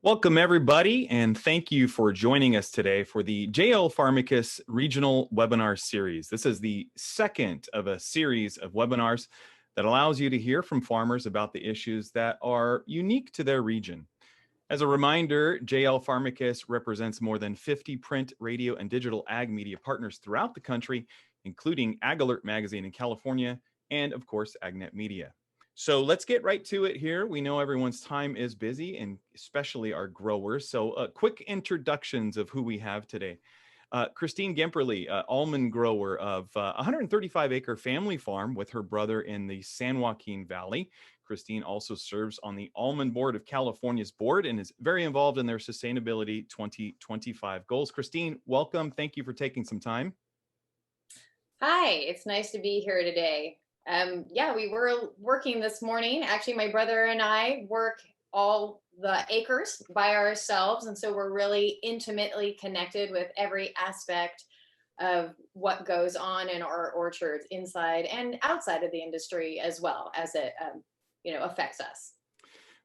Welcome, everybody, and thank you for joining us today for the JL Farmakis Regional Webinar Series. This is the second of a series of webinars that allows you to hear from farmers about the issues that are unique to their region. As a reminder, JL Farmakis represents more than 50 print, radio, and digital ag media partners throughout the country, including Ag Alert magazine in California, and of course, AgNet Media. So let's get right to it here. We know everyone's time is busy, and especially our growers. So quick introductions of who we have today. Christine Gemperle, almond grower of a 135-acre family farm with her brother in the San Joaquin Valley. Christine also serves on the Almond Board of California's board and is very involved in their Sustainability 2025 goals. Christine, welcome. Thank you for taking some time. Hi, it's nice to be here today. Yeah, we were working this morning. Actually, my brother and I work all the acres by ourselves. And so we're really intimately connected with every aspect of what goes on in our orchards inside and outside of the industry, as well as it affects us.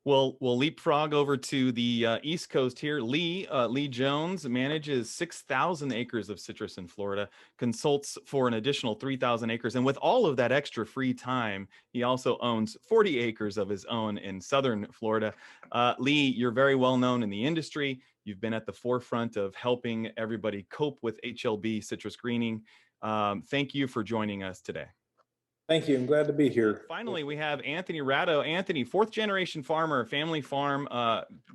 We'll leapfrog over to the East Coast here. Lee Jones manages 6,000 acres of citrus in Florida, consults for an additional 3,000 acres. And with all of that extra free time, he also owns 40 acres of his own in Southern Florida. Lee, you're very well known in the industry. You've been at the forefront of helping everybody cope with HLB citrus greening. Thank you for joining us today. Thank you. I'm glad to be here. Finally, we have Anthony Ratto. Anthony, fourth generation farmer, family farm,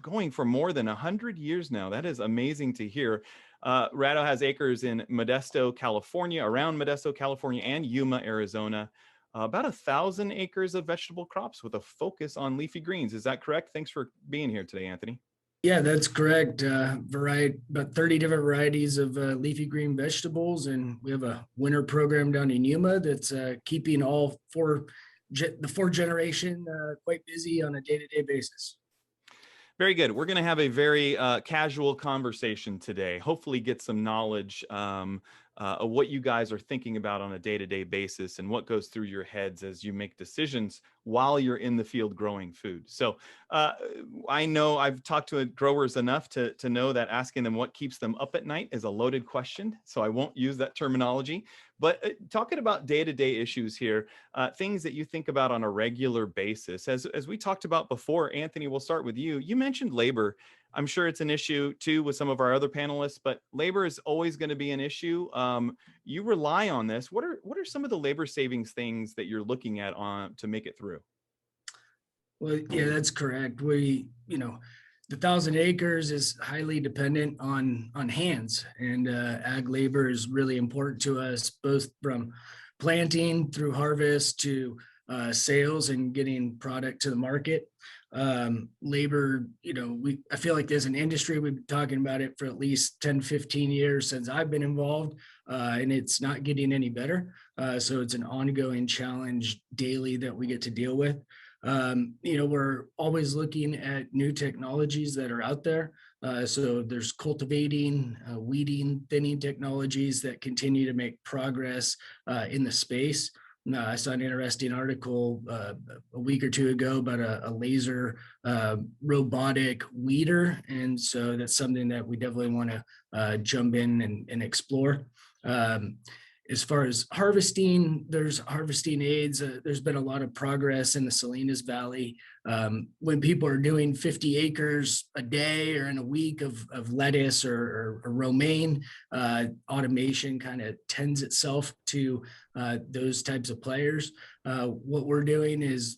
going for more than 100 years now. That is amazing to hear. Ratto has acres in Modesto, California, around Modesto, California, and Yuma, Arizona. About 1,000 acres of vegetable crops with a focus on leafy greens. Is that correct? Thanks for being here today, Anthony. Yeah, that's correct. About 30 different varieties of leafy green vegetables, and we have a winter program down in Yuma that's keeping all the fourth generation quite busy on a day-to-day basis. Very good. We're going to have a very casual conversation today. Hopefully, get some knowledge of what you guys are thinking about on a day-to-day basis and what goes through your heads as you make decisions while you're in the field growing food. So I know I've talked to growers enough to know that asking them what keeps them up at night is a loaded question. So I won't use that terminology. But talking about day-to-day issues here, things that you think about on a regular basis. As we talked about before, Anthony, we'll start with you. You mentioned labor. I'm sure it's an issue too with some of our other panelists, but labor is always going to be an issue. You rely on this. What are some of the labor savings things that you're looking at to make it through? Well, yeah, that's correct. The 1,000 acres is highly dependent on hands, and ag labor is really important to us, both from planting through harvest to sales and getting product to the market. Labor, I feel like as an industry, we've been talking about it for at least 10, 15 years since I've been involved, and it's not getting any better. So it's an ongoing challenge daily that we get to deal with. We're always looking at new technologies that are out there. So there's cultivating, weeding, thinning technologies that continue to make progress in the space. I saw an interesting article a week or two ago about a laser robotic weeder. And so that's something that we definitely want to jump in and explore. As far as harvesting, there's harvesting aids. There's been a lot of progress in the Salinas Valley. When people are doing 50 acres a day or in a week of lettuce or romaine, automation kind of tends itself to those types of players. What we're doing is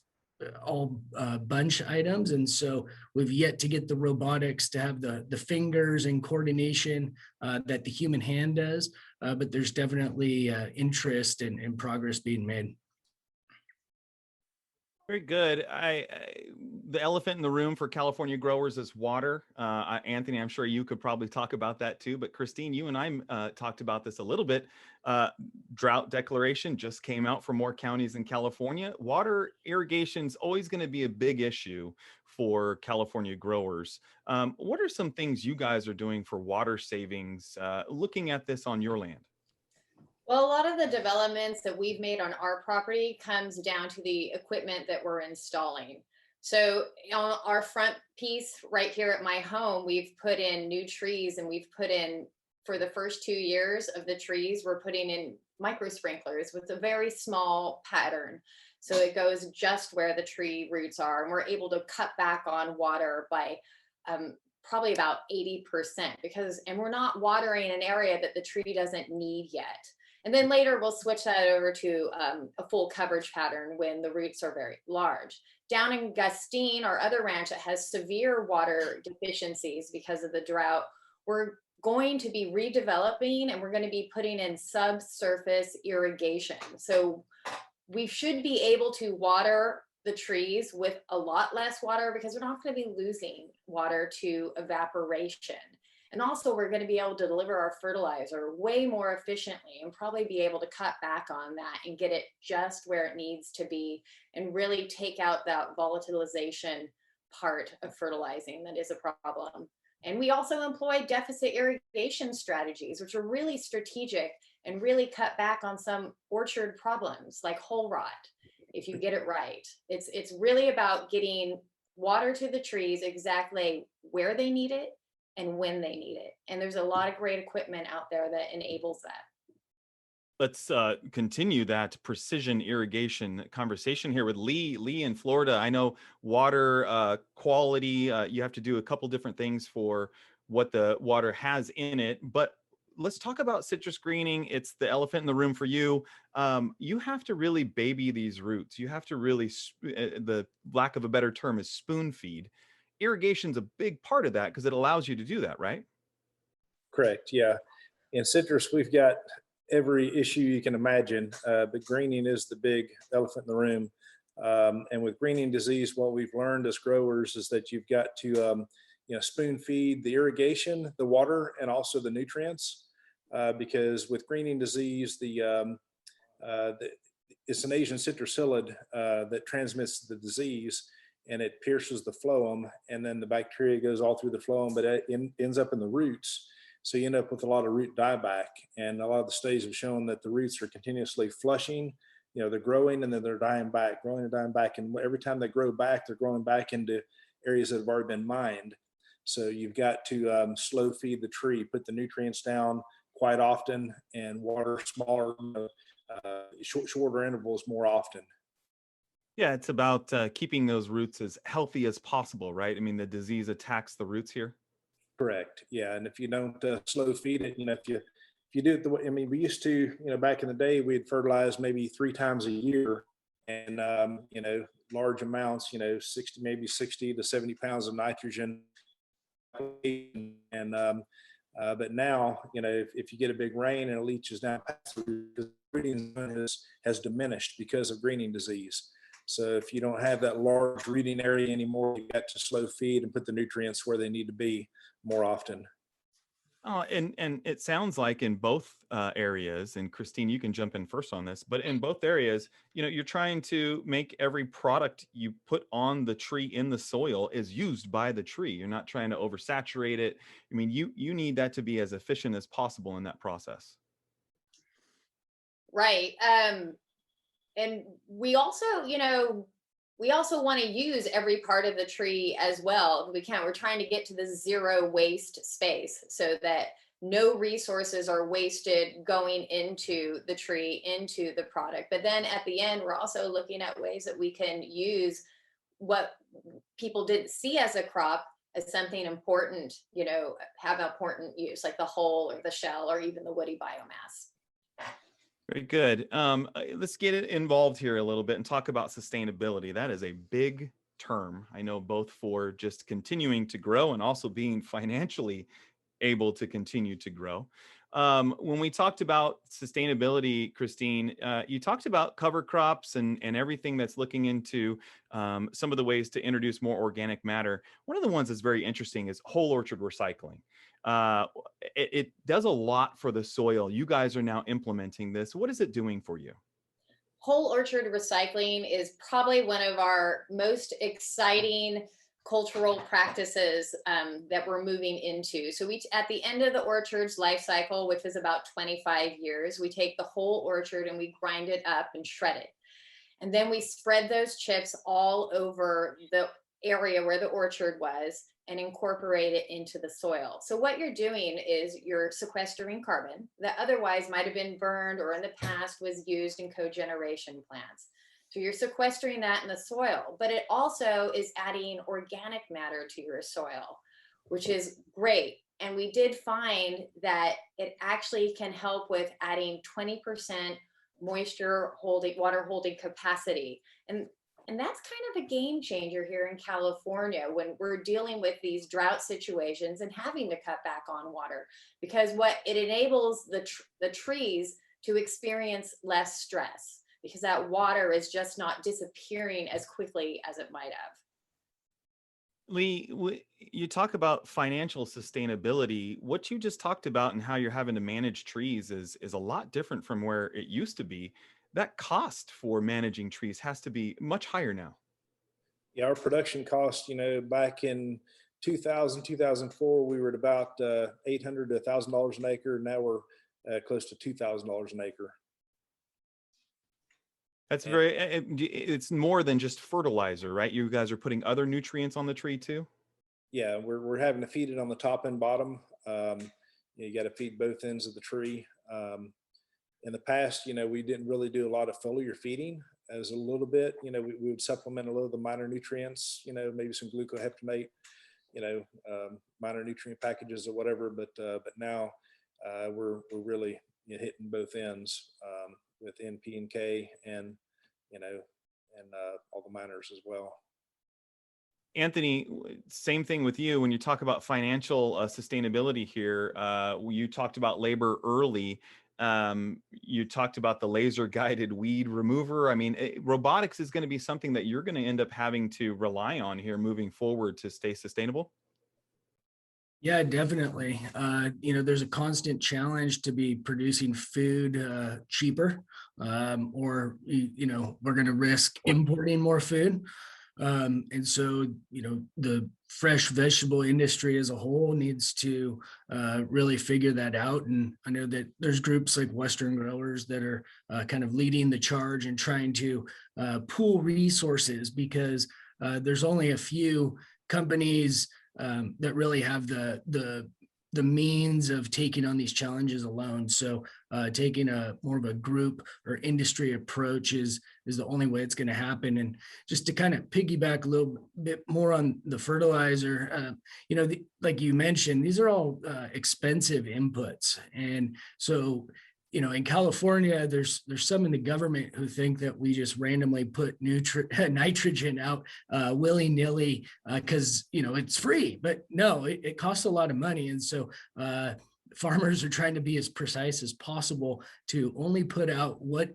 all bunch items, and so we've yet to get the robotics to have the fingers and coordination that the human hand does, but there's definitely interest and progress being made. Very good. The elephant in the room for California growers is water. Anthony, I'm sure you could probably talk about that too. But Christine, you and I talked about this a little bit. Drought declaration just came out for more counties in California. Water irrigation is always going to be a big issue for California growers. What are some things you guys are doing for water savings, looking at this on your land? Well, a lot of the developments that we've made on our property comes down to the equipment that we're installing. So on our front piece right here at my home, we've put in new trees, and we've put in, for the first 2 years of the trees, we're putting in micro sprinklers with a very small pattern. So it goes just where the tree roots are, and we're able to cut back on water by probably about 80%, and we're not watering an area that the tree doesn't need yet. And then later we'll switch that over to a full coverage pattern when the roots are very large. Down in Gustine, our other ranch that has severe water deficiencies because of the drought, we're going to be redeveloping, and we're going to be putting in subsurface irrigation. So we should be able to water the trees with a lot less water, because we're not going to be losing water to evaporation. And also we're going to be able to deliver our fertilizer way more efficiently, and probably be able to cut back on that and get it just where it needs to be, and really take out that volatilization part of fertilizing that is a problem. And we also employ deficit irrigation strategies, which are really strategic and really cut back on some orchard problems like hole rot, if you get it right. It's really about getting water to the trees exactly where they need it and when they need it. And there's a lot of great equipment out there that enables that. Let's continue that precision irrigation conversation here with Lee. Lee in Florida. I know water quality, you have to do a couple different things for what the water has in it, but let's talk about citrus greening. It's the elephant in the room for you. You have to really baby these roots. You have to really, the lack of a better term is spoon feed. Irrigation's a big part of that because it allows you to do that, right? Correct. Yeah. In citrus, we've got every issue you can imagine, but greening is the big elephant in the room. And with greening disease, what we've learned as growers is that you've got to spoon feed the irrigation, the water, and also the nutrients, because with greening disease, it's an Asian citrusillid that transmits the disease, and it pierces the phloem, and then the bacteria goes all through the phloem, but it ends up in the roots. So you end up with a lot of root dieback, and a lot of the studies have shown that the roots are continuously flushing. They're growing and then they're dying back, growing and dying back, and every time they grow back, they're growing back into areas that have already been mined. So you've got to slow feed the tree, put the nutrients down quite often, and water smaller, shorter intervals more often. Yeah, it's about keeping those roots as healthy as possible, right? I mean, the disease attacks the roots here. Correct. Yeah, and if you don't slow feed it, if you do it the way, we used to, back in the day, we'd fertilize maybe 3 times a year, and large amounts, 60 to 70 pounds of nitrogen. And but now, if you get a big rain and it leaches down, the breeding has diminished because of greening disease. So if you don't have that large rooting area anymore, you got to slow feed and put the nutrients where they need to be more often. Oh, and it sounds like in both areas, and Christine, you can jump in first on this, but in both areas, you're trying to make every product you put on the tree in the soil is used by the tree. You're not trying to oversaturate it. I mean, you need that to be as efficient as possible in that process. Right. And we also, want to use every part of the tree as well. We're trying to get to the zero waste space so that no resources are wasted going into the tree, into the product. But then at the end, we're also looking at ways that we can use what people didn't see as a crop as something important, have important use, like the hull or the shell or even the woody biomass. Very good. Let's get involved here a little bit and talk about sustainability. That is a big term, I know, both for just continuing to grow and also being financially able to continue to grow. When we talked about sustainability, Christine, you talked about cover crops and everything that's looking into some of the ways to introduce more organic matter. One of the ones that's very interesting is whole orchard recycling. It does a lot for the soil. You guys are now implementing this. What is it doing for you? Whole orchard recycling is probably one of our most exciting cultural practices that we're moving into. So at the end of the orchard's life cycle, which is about 25 years, we take the whole orchard and we grind it up and shred it. And then we spread those chips all over the area where the orchard was and incorporate it into the soil. So what you're doing is you're sequestering carbon that otherwise might have been burned or in the past was used in cogeneration plants. So you're sequestering that in the soil, but it also is adding organic matter to your soil, which is great. And we did find that it actually can help with adding 20% moisture holding, water holding capacity. And that's kind of a game changer here in California when we're dealing with these drought situations and having to cut back on water, because what it enables the trees to experience less stress, because that water is just not disappearing as quickly as it might have. Lee, you talk about financial sustainability. What you just talked about and how you're having to manage trees is a lot different from where it used to be. That cost for managing trees has to be much higher now. Yeah, our production cost, back in 2000, 2004, we were at about $800 to $1,000 an acre. Now we're close to $2,000 an acre. That's it's more than just fertilizer, right? You guys are putting other nutrients on the tree too? Yeah, we're having to feed it on the top and bottom. You got to feed both ends of the tree. In the past, we didn't really do a lot of foliar feeding. As a little bit, we would supplement a little of the minor nutrients, maybe some glucoheptanate, minor nutrient packages or whatever. But now we're really hitting both ends with N, P, and K, and all the minors as well. Anthony, same thing with you. When you talk about financial sustainability here, you talked about labor early. You talked about the laser guided weed remover. I mean, robotics is going to be something that you're going to end up having to rely on here moving forward to stay sustainable. Yeah, definitely. There's a constant challenge to be producing food cheaper, or we're going to risk importing more food. And so, the fresh vegetable industry as a whole needs to really figure that out. And I know that there's groups like Western Growers that are kind of leading the charge and trying to pool resources, because there's only a few companies that really have the means of taking on these challenges alone. So taking a more of a group or industry approach is the only way it's going to happen. And just to kind of piggyback a little bit more on the fertilizer, like you mentioned, these are all expensive inputs. And so, in California, there's some in the government who think that we just randomly put nitrogen out willy-nilly because it's free, but no, it costs a lot of money. And so farmers are trying to be as precise as possible to only put out what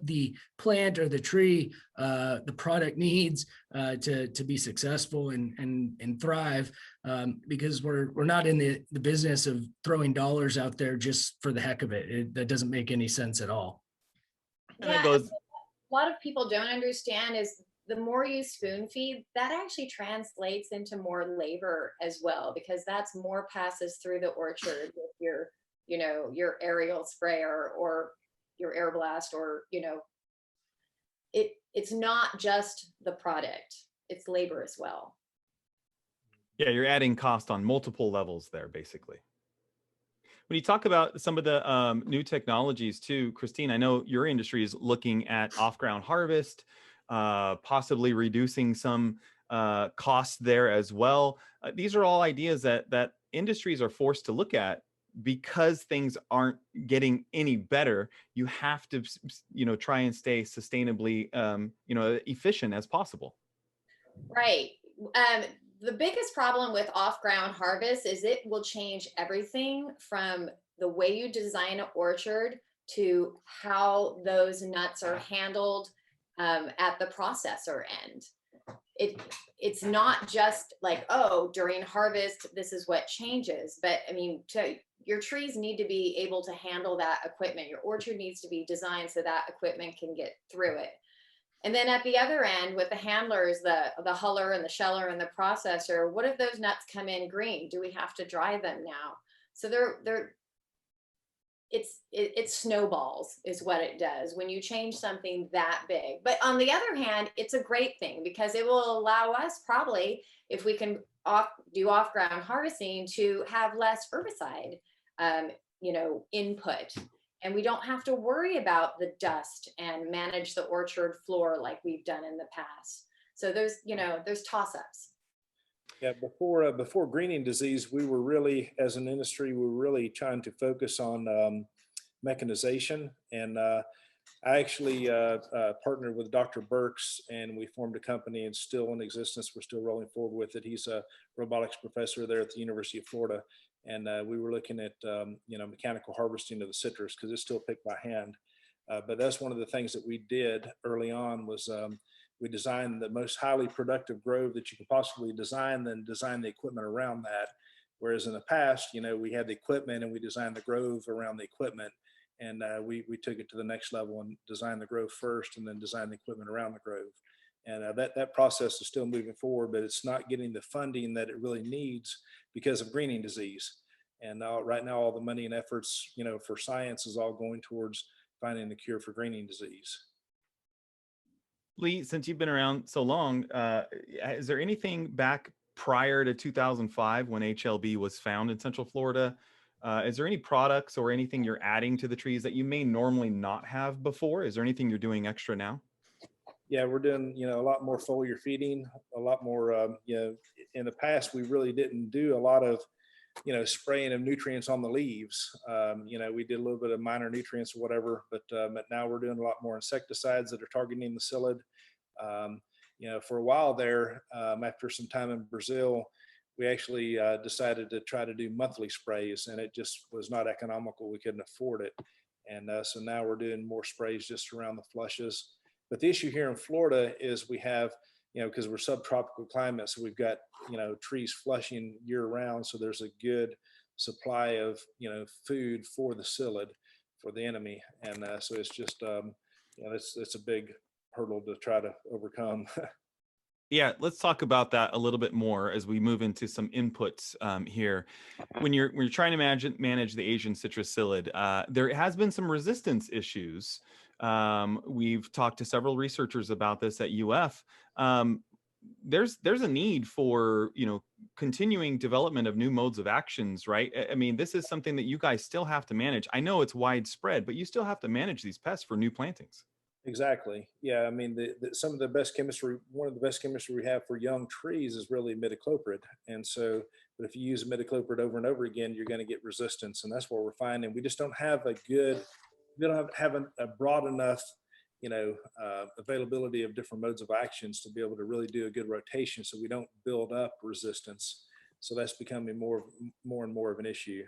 the plant or the tree, the product needs to be successful and thrive, because we're not in the business of throwing dollars out there just for the heck of it. That doesn't make any sense at all. Yeah, a lot of people don't understand is the more you spoon feed, that actually translates into more labor as well, because that's more passes through the orchard with your aerial sprayer or your air blast, or it's not just the product, it's labor as well. Yeah, you're adding cost on multiple levels there, basically. When you talk about some of the new technologies too, Christine, I know your industry is looking at off-ground harvest, possibly reducing some costs there as well. These are all ideas that industries are forced to look at because things aren't getting any better. You have to, try and stay sustainably, efficient as possible. Right. The biggest problem with off-ground harvest is it will change everything from the way you design an orchard to how those nuts are handled at the processor end. It's not just like, oh, during harvest, this is what changes. But I mean, your trees need to be able to handle that equipment. Your orchard needs to be designed so that equipment can get through it. And then at the other end with the handlers, the huller and the sheller and the processor, what if those nuts come in green? Do we have to dry them now? So it snowballs is what it does when you change something that big. But on the other hand, it's a great thing because it will allow us probably, if we can do off-ground harvesting, to have less herbicide, input. And we don't have to worry about the dust and manage the orchard floor like we've done in the past. So there's toss-ups. Yeah, before greening disease, we were really, as an industry, we were really trying to focus on mechanization. And I actually partnered with Dr. Burks, and we formed a company. It's still in existence. We're still rolling forward with it. He's a robotics professor there at the University of Florida. And we were looking at, mechanical harvesting of the citrus because it's still picked by hand. But that's one of the things that we did early on was we designed the most highly productive grove that you could possibly design, then design the equipment around that. Whereas in the past, we had the equipment and we designed the grove around the equipment. And we took it to the next level and designed the grove first and then designed the equipment around the grove. And that process is still moving forward, but it's not getting the funding that it really needs because of greening disease. And right now, all the money and efforts, for science is all going towards finding the cure for greening disease. Lee, since you've been around so long, is there anything back prior to 2005 when HLB was found in Central Florida? Is there any products or anything you're adding to the trees that you may normally not have before? Is there anything you're doing extra now? Yeah, we're doing, a lot more foliar feeding, a lot more, in the past, we really didn't do a lot of, spraying of nutrients on the leaves. We did a little bit of minor nutrients or whatever, but now we're doing a lot more insecticides that are targeting the psyllid. For a while there, after some time in Brazil, we actually decided to try to do monthly sprays, and it just was not economical. We couldn't afford it. And so now we're doing more sprays just around the flushes. But the issue here in Florida is we have, because we're subtropical climate, so we've got, trees flushing year round. So there's a good supply of, food for the psyllid, for the enemy. And so it's just, it's a big hurdle to try to overcome. Yeah, let's talk about that a little bit more as we move into some inputs here. When you're trying to manage the Asian citrus psyllid, there has been some resistance issues. We've talked to several researchers about this at UF. There's a need for continuing development of new modes of actions, right? I mean, this is something that you guys still have to manage. I know it's widespread, but you still have to manage these pests for new plantings. Exactly. Yeah. I mean, some of the best chemistry, one of the best chemistry we have for young trees is really imidacloprid. And so, but if you use imidacloprid over and over again, you're going to get resistance. And that's what we're finding. We just don't have we don't have a broad enough, availability of different modes of actions to be able to really do a good rotation. So we don't build up resistance. So that's becoming more and more of an issue.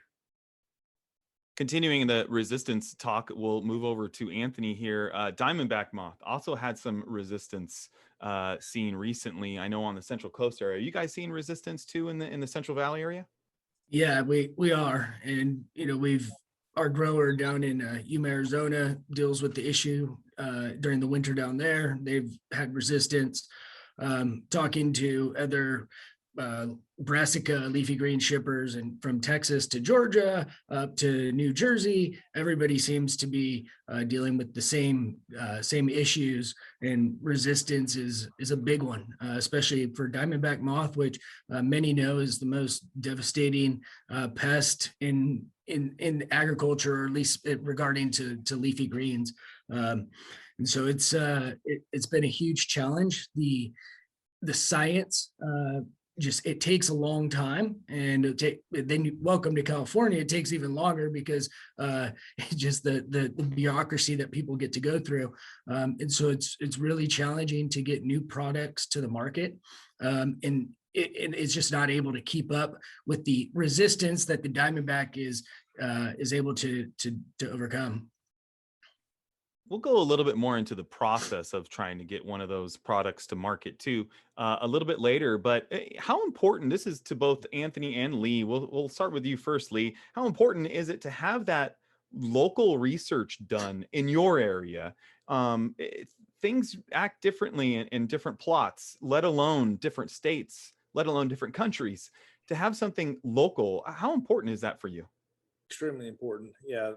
Continuing the resistance talk, we'll move over to Anthony here. Diamondback moth also had some resistance seen recently. I know on the Central Coast area. Are you guys seeing resistance too in the Central Valley area? Yeah, we are, and our grower down in Yuma, Arizona, deals with the issue during the winter down there. They've had resistance. Talking to other brassica leafy green shippers and from Texas to Georgia up to New Jersey, everybody seems to be dealing with the same issues, and resistance is a big one, especially for Diamondback moth, which many know is the most devastating pest in agriculture, or at least regarding to leafy greens. And so it's been a huge challenge. The science it takes a long time, and then welcome to California, it takes even longer because just the bureaucracy that people get to go through, and so it's really challenging to get new products to the market, and it's just not able to keep up with the resistance that the Diamondback is able to overcome. We'll go a little bit more into the process of trying to get one of those products to market too a little bit later. But how important, this is to both Anthony and Lee. We'll start with you first, Lee. How important is it to have that local research done in your area? Things act differently in different plots, let alone different states, let alone different countries. To have something local, how important is that for you? extremely important. Yeah,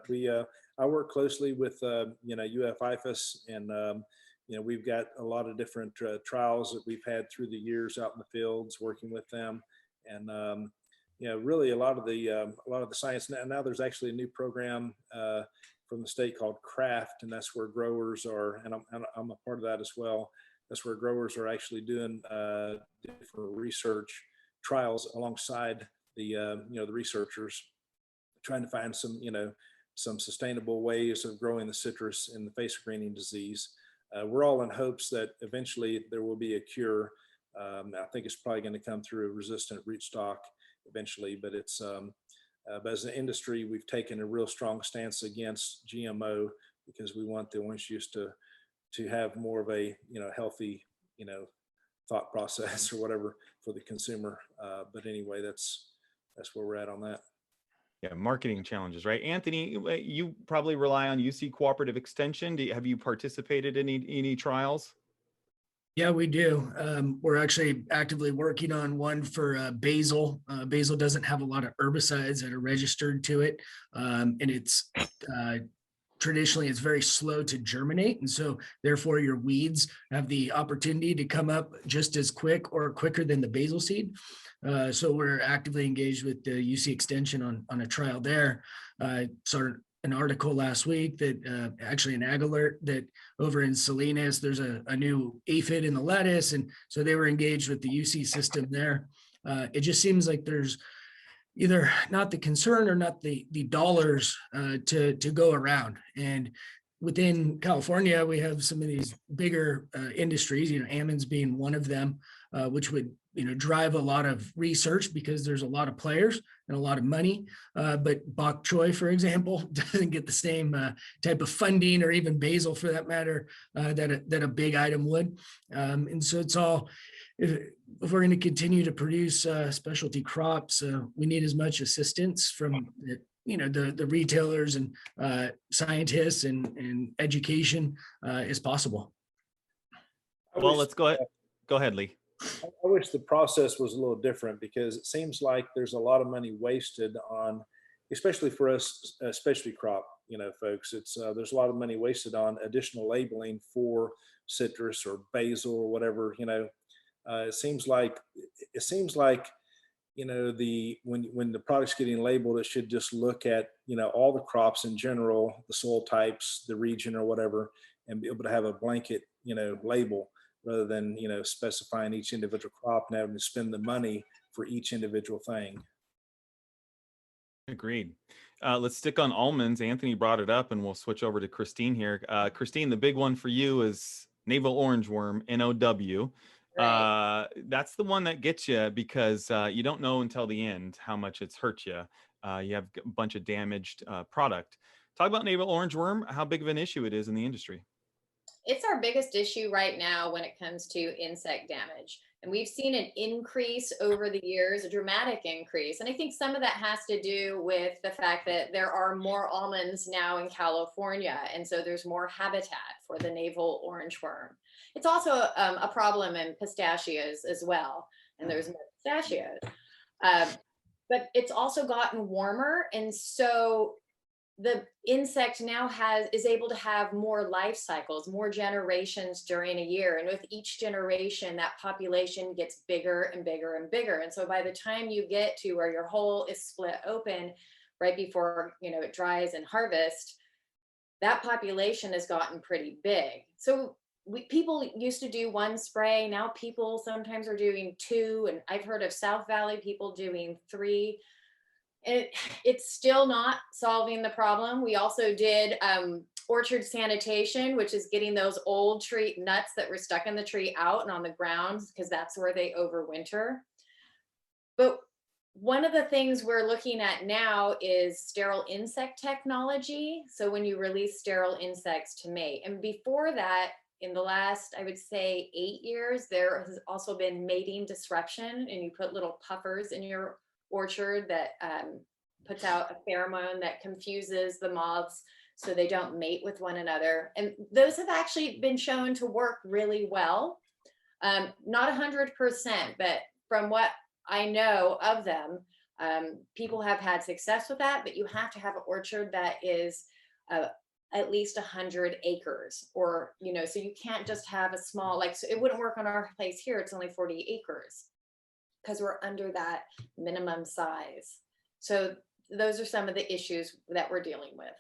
I work closely with UF-IFAS, and we've got a lot of different trials that we've had through the years out in the fields working with them, and really a lot of the science. Now there's actually a new program from the state called CRAFT, and that's where growers are, and I'm a part of that as well. That's where growers are actually doing different research trials alongside the researchers, trying to find some sustainable ways of growing the citrus in the face of greening disease. We're all in hopes that eventually there will be a cure. I think it's probably going to come through a resistant rootstock eventually, but but as an industry, we've taken a real strong stance against GMO because we want the orange juice to have more of a healthy thought process or whatever for the consumer. But anyway, that's where we're at on that. Yeah, marketing challenges, right? Anthony, you probably rely on UC Cooperative Extension. Have you participated in any trials? Yeah, we do. We're actually actively working on one for basil. Basil doesn't have a lot of herbicides that are registered to it, and it's traditionally it's very slow to germinate, and so therefore your weeds have the opportunity to come up just as quick or quicker than the basil seed. So we're actively engaged with the UC Extension on a trial there. Saw an article last week that actually an Ag Alert that over in Salinas, there's a new aphid in the lettuce. And so they were engaged with the UC system there. It just seems like there's either not the concern or not the dollars to go around. And within California, we have some of these bigger industries, almonds being one of them, which would drive a lot of research because there's a lot of players and a lot of money. But bok choy, for example, doesn't get the same type of funding, or even basil for that matter, that a big item would. And so it's all, if we're going to continue to produce specialty crops, we need as much assistance from the retailers and scientists and education as possible. Well, let's go ahead. Go ahead, Lee. I wish the process was a little different, because it seems like there's a lot of money wasted on, especially for us specialty crop, folks. It's there's a lot of money wasted on additional labeling for citrus or basil or whatever. It seems like when the product's getting labeled, it should just look at all the crops in general, the soil types, the region or whatever, and be able to have a blanket label, rather than specifying each individual crop and having to spend the money for each individual thing. Agreed. Let's stick on almonds. Anthony brought it up, and we'll switch over to Christine here. Christine, the big one for you is navel orangeworm, NOW. Right. That's the one that gets you, because you don't know until the end how much it's hurt you. You have a bunch of damaged product. Talk about navel orangeworm, how big of an issue it is in the industry. It's our biggest issue right now when it comes to insect damage. And we've seen an increase over the years, a dramatic increase. And I think some of that has to do with the fact that there are more almonds now in California. And so there's more habitat for the navel orangeworm. It's also a problem in pistachios as well. And there's more pistachios. But it's also gotten warmer. And so the insect now is able to have more life cycles, more generations during a year. And with each generation, that population gets bigger and bigger and bigger. And so by the time you get to where your hole is split open right before it dries and harvest, that population has gotten pretty big. So people used to do one spray. Now people sometimes are doing 2. And I've heard of South Valley people doing 3. It's still not solving the problem. We also did orchard sanitation, which is getting those old tree nuts that were stuck in the tree out and on the ground, because that's where they overwinter. But one of the things we're looking at now is sterile insect technology. So when you release sterile insects to mate, and before that, in the last, I would say 8 years, there has also been mating disruption, and you put little puffers in your orchard that puts out a pheromone that confuses the moths so they don't mate with one another. And those have actually been shown to work really well. Not 100%, but from what I know of them, People have had success with that, but you have to have an orchard that is at least 100 acres, or, you know, so you can't just have a small, like, so it wouldn't work on our place here. It's only 40 acres because we're under that minimum size. So those are some of the issues that we're dealing with.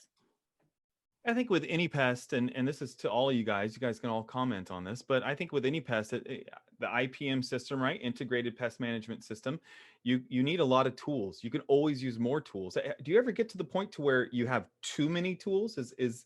I think with any pest, and this is to all you guys can all comment on this, but I think with any pest, the IPM system, right, integrated pest management system, you need a lot of tools. You can always use more tools. Do you ever get to the point to where you have too many tools? Is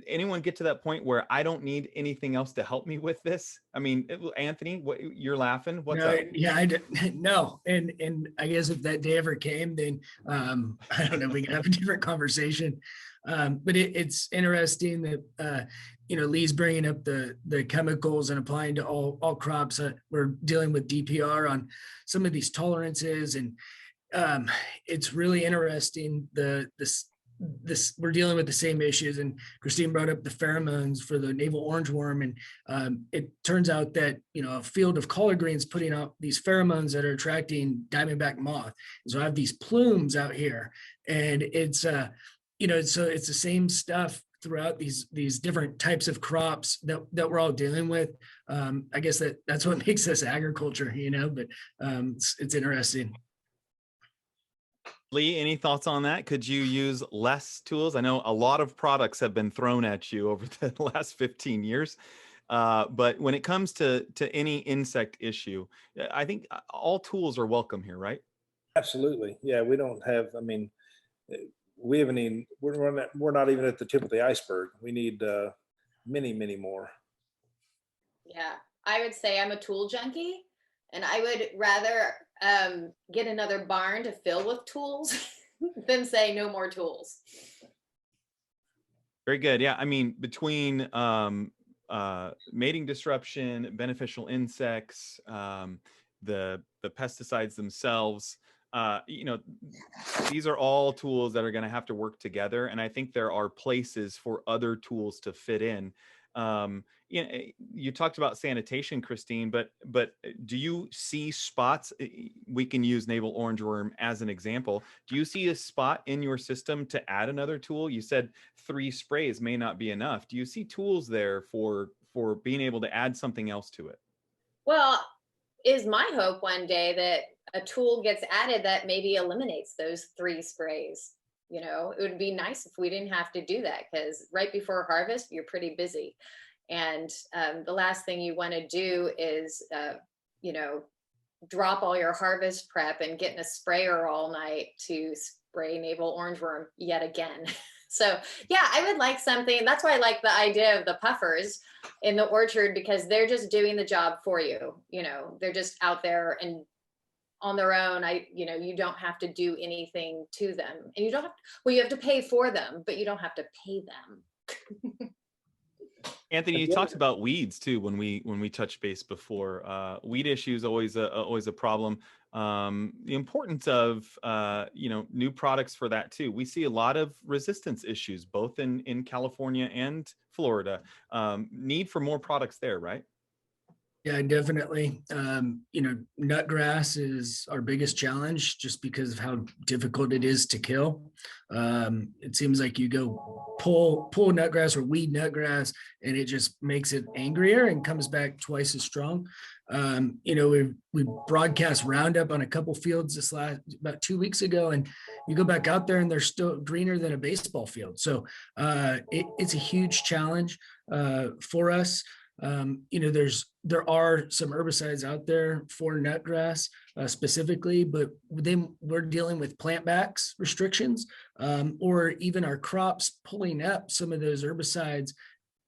anyone get to that point where I don't need anything else to help me with this? I mean, Anthony, what, you're laughing. What's no, up? Yeah, no. And I guess if that day ever came, then I don't know, we can have a different conversation. But it's interesting that, you know, Lee's bringing up the chemicals and applying to all crops. We're dealing with DPR on some of these tolerances, and it's really interesting. This we're dealing with the same issues, and Christine brought up the pheromones for the navel orangeworm, and it turns out that, you know, a field of collard greens putting out these pheromones that are attracting Diamondback Moth. So I have these plumes out here, and it's you know, so it's the same stuff throughout these different types of crops that we're all dealing with. I guess that's what makes us agriculture, you know, but it's interesting. Lee, any thoughts on that? Could you use less tools? I know a lot of products have been thrown at you over the last 15 years. But when it comes to any insect issue, I think all tools are welcome here, right? Absolutely. Yeah, we don't have, I mean, we haven't even, we're not even at the tip of the iceberg. We need many, many more. Yeah, I would say I'm a tool junkie, and I would rather get another barn to fill with tools than say no more tools. Very good. Yeah, I mean, between mating disruption, beneficial insects, the pesticides themselves, you know, these are all tools that are going to have to work together. And I think there are places for other tools to fit in. You know, you talked about sanitation, Christine, but do you see spots? We can use navel orangeworm as an example. Do you see a spot in your system to add another tool? You said 3 sprays may not be enough. Do you see tools there for being able to add something else to it? Well, is my hope one day that a tool gets added that maybe eliminates those 3 sprays. You know, it would be nice if we didn't have to do that, because right before harvest, you're pretty busy. And the last thing you want to do is, you know, drop all your harvest prep and get in a sprayer all night to spray navel orangeworm yet again. So yeah, I would like something. That's why I like the idea of the puffers in the orchard, because they're just doing the job for you. You know, they're just out there and on their own. You know, you don't have to do anything to them, and you don't have to, well, you have to pay for them, but you don't have to pay them. Anthony, you talked about weeds too when we touched base before. Weed issues always a problem. The importance of you know, new products for that too. We see a lot of resistance issues both in California and Florida. Need for more products there, right? Yeah, definitely. You know, nutgrass is our biggest challenge just because of how difficult it is to kill. It seems like you go pull nutgrass or weed nutgrass, and it just makes it angrier and comes back twice as strong. You know, we broadcast Roundup on a couple fields about 2 weeks ago, and you go back out there and they're still greener than a baseball field. So it's a huge challenge for us. You know, there are some herbicides out there for nutgrass specifically, but then we're dealing with plant backs restrictions, or even our crops pulling up some of those herbicides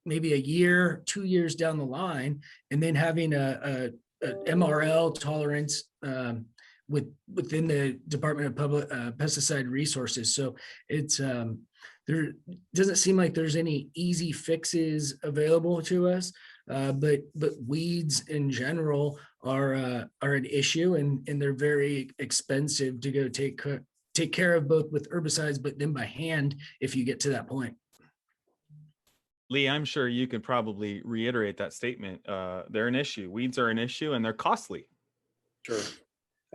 maybe a year, 2 years down the line, and then having a MRL tolerance within the Department of Public Pesticide Resources. So it's there doesn't seem like there's any easy fixes available to us. But weeds in general are an issue, and they're very expensive to go take care of, both with herbicides, but then by hand if you get to that point. Lee, I'm sure you could probably reiterate that statement. They're an issue. Weeds are an issue, and they're costly. Sure.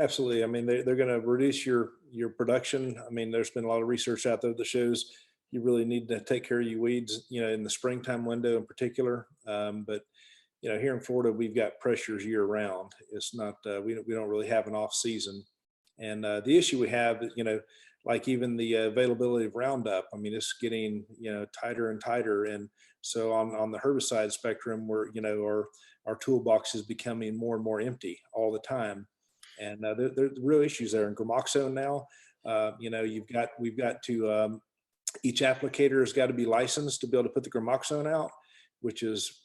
Absolutely. I mean, they're going to reduce your your production. I mean, there's been a lot of research out there that shows you really need to take care of your weeds, in the springtime window in particular. But here in Florida, we've got pressures year round. It's not, we don't really have an off season. And the issue we have, like even the availability of Roundup, I mean, it's getting, tighter and tighter. And so on the herbicide spectrum, we're, our toolbox is becoming more and more empty all the time. And there's real issues there. In Gramoxone now, we've got to, each applicator has got to be licensed to be able to put the Gramoxone out, which is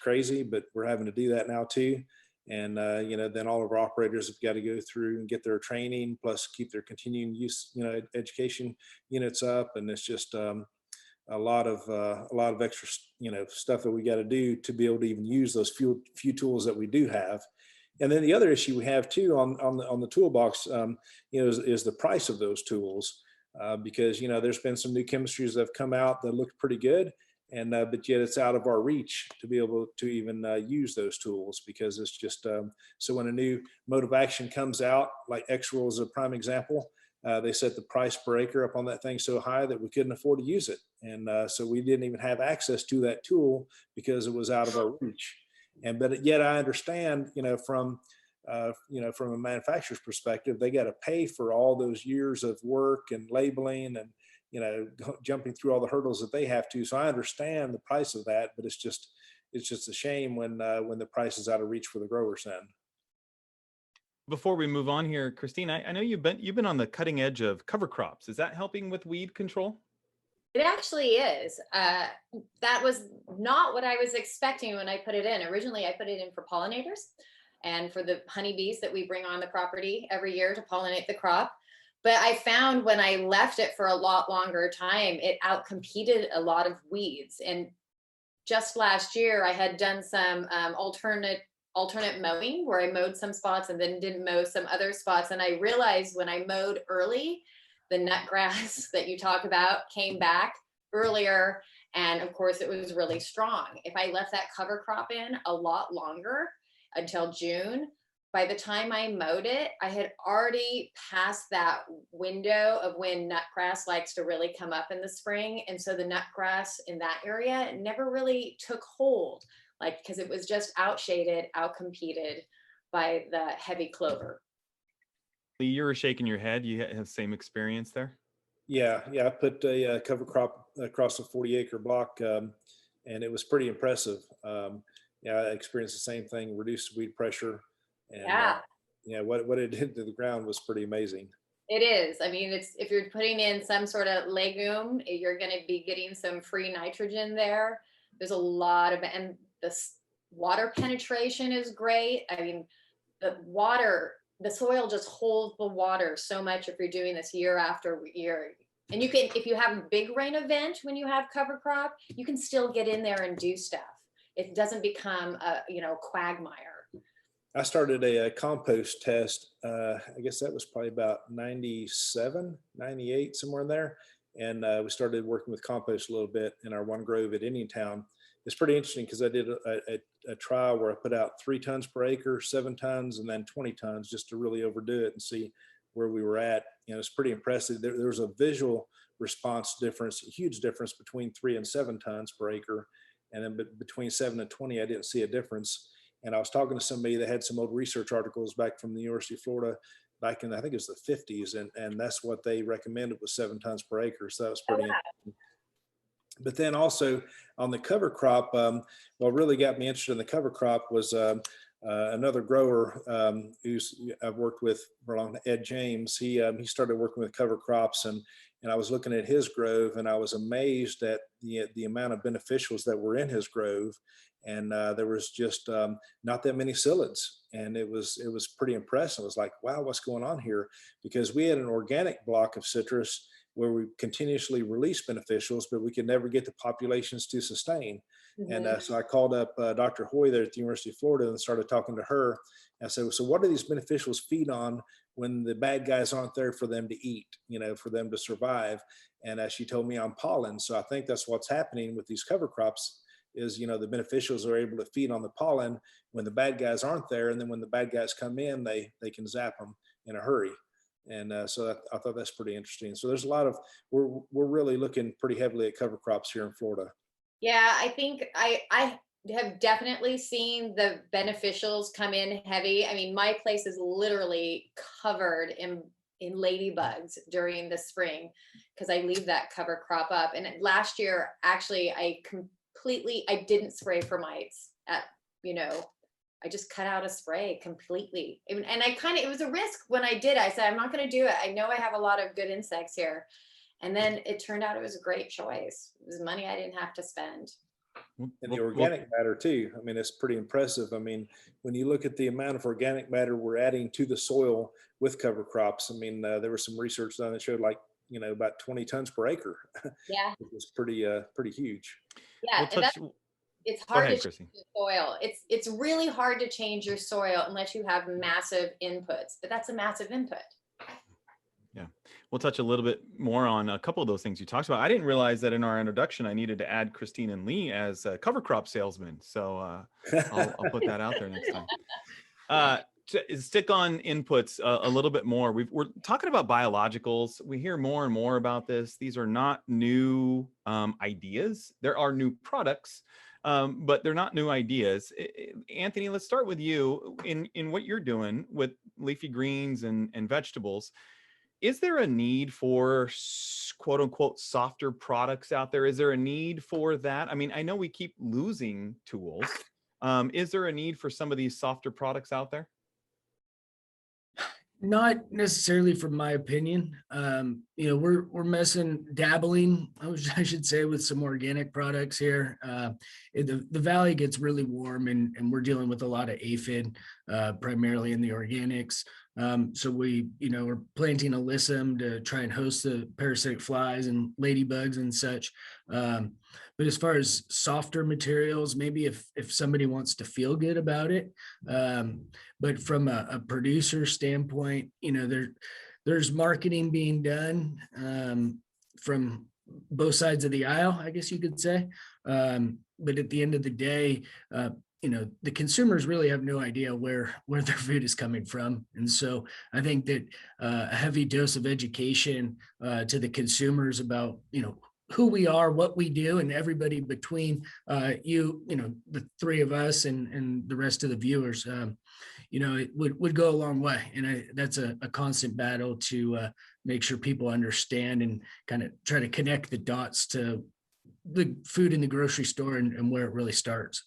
crazy, but we're having to do that now too. And, then all of our operators have got to go through and get their training, plus keep their continuing use, education units up. And it's just a lot of extra, stuff that we got to do to be able to even use those few tools that we do have. And then the other issue we have too on the toolbox, is the price of those tools, because there's been some new chemistries that have come out that look pretty good, and but yet it's out of our reach to be able to even use those tools, because it's just so when a new mode of action comes out, like X-Roll is a prime example, they set the price per acre up on that thing so high that we couldn't afford to use it, and so we didn't even have access to that tool because it was out of our reach. But yet I understand, from a manufacturer's perspective, they got to pay for all those years of work and labeling and, jumping through all the hurdles that they have to. So I understand the price of that, but it's just a shame when the price is out of reach for the growers then. Before we move on here, Christine, I know you've been on the cutting edge of cover crops. Is that helping with weed control? It actually is. That was not what I was expecting when I put it in. Originally, I put it in for pollinators and for the honeybees that we bring on the property every year to pollinate the crop. But I found when I left it for a lot longer time, it outcompeted a lot of weeds. And just last year, I had done some alternate mowing where I mowed some spots and then didn't mow some other spots. And I realized when I mowed early, the nut grass that you talk about came back earlier. And of course, it was really strong. If I left that cover crop in a lot longer until June, by the time I mowed it, I had already passed that window of when nut grass likes to really come up in the spring. And so the nut grass in that area never really took hold, because it was just outshaded, outcompeted by the heavy clover. You were shaking your head. You have the same experience there? Yeah. I put a cover crop across a 40-acre block, and it was pretty impressive. I experienced the same thing, reduced weed pressure. And what it did to the ground was pretty amazing. It is. I mean, if you're putting in some sort of legume, you're going to be getting some free nitrogen there. There's a lot of, and the water penetration is great. I mean, the soil just holds the water so much if you're doing this year after year. And you can, if you have a big rain event when you have cover crop, you can still get in there and do stuff. It doesn't become a quagmire. I started a compost test. I guess that was probably about 97, 98, somewhere in there. And we started working with compost a little bit in our one grove at Indiantown. It's pretty interesting because I did a trial where I put out 3 tons per acre, 7 tons, and then 20 tons just to really overdo it and see where we were at. It's pretty impressive. There was a visual response difference, a huge difference between 3 and 7 tons per acre. And then between 7 and 20, I didn't see a difference. And I was talking to somebody that had some old research articles back from the University of Florida back in, I think it was the 50s. And that's what they recommended was 7 tons per acre. So that was pretty interesting. But then also on the cover crop, what really got me interested in the cover crop was another grower who's I've worked with for long, Ed James. He started working with cover crops, and I was looking at his grove, and I was amazed at the amount of beneficials that were in his grove, and there was just not that many psyllids, and it was pretty impressive. I was like, wow, what's going on here? Because we had an organic block of citrus where we continuously release beneficials, but we could never get the populations to sustain. Mm-hmm. And so I called up Dr. Hoy there at the University of Florida and started talking to her. And I said, so what do these beneficials feed on when the bad guys aren't there for them to eat, for them to survive? And she told me on pollen. So I think that's what's happening with these cover crops is, the beneficials are able to feed on the pollen when the bad guys aren't there. And then when the bad guys come in, they can zap them in a hurry. And so I thought that's pretty interesting. So there's a lot of, we're really looking pretty heavily at cover crops here in Florida. Yeah, I think I have definitely seen the beneficials come in heavy. I mean, my place is literally covered in ladybugs during the spring because I leave that cover crop up. And last year, actually, I didn't spray for mites I just cut out a spray completely. And it was a risk when I did. I said, I'm not going to do it. I know I have a lot of good insects here. And then it turned out it was a great choice. It was money I didn't have to spend. And the organic matter too. I mean, it's pretty impressive. I mean, when you look at the amount of organic matter we're adding to the soil with cover crops, I mean, there was some research done that showed about 20 tons per acre. Yeah. It was pretty huge. Yeah. It's hard to change the soil. It's really hard to change your soil unless you have massive inputs, but that's a massive input. Yeah. We'll touch a little bit more on a couple of those things you talked about. I didn't realize that in our introduction, I needed to add Christine and Lee as cover crop salesmen. So I'll put that out there next time. To stick on inputs a little bit more. We're talking about biologicals. We hear more and more about this. These are not new ideas. There are new products. But they're not new ideas. Anthony, let's start with you in what you're doing with leafy greens and vegetables. Is there a need for quote unquote softer products out there? Is there a need for that? I mean, I know we keep losing tools. Is there a need for some of these softer products out there? Not necessarily, from my opinion. We're dabbling, I should say, with some organic products here. The valley gets really warm, and we're dealing with a lot of aphid, primarily in the organics. So we're planting alyssum to try and host the parasitic flies and ladybugs and such. But as far as softer materials, maybe if somebody wants to feel good about it, but from a producer standpoint, there's marketing being done from both sides of the aisle, I guess you could say. But at the end of the day, the consumers really have no idea where their food is coming from. And so I think that a heavy dose of education to the consumers about, who we are, what we do, and everybody between the three of us and the rest of the viewers, it would go a long way. And that's a constant battle to make sure people understand and kind of try to connect the dots to the food in the grocery store and where it really starts.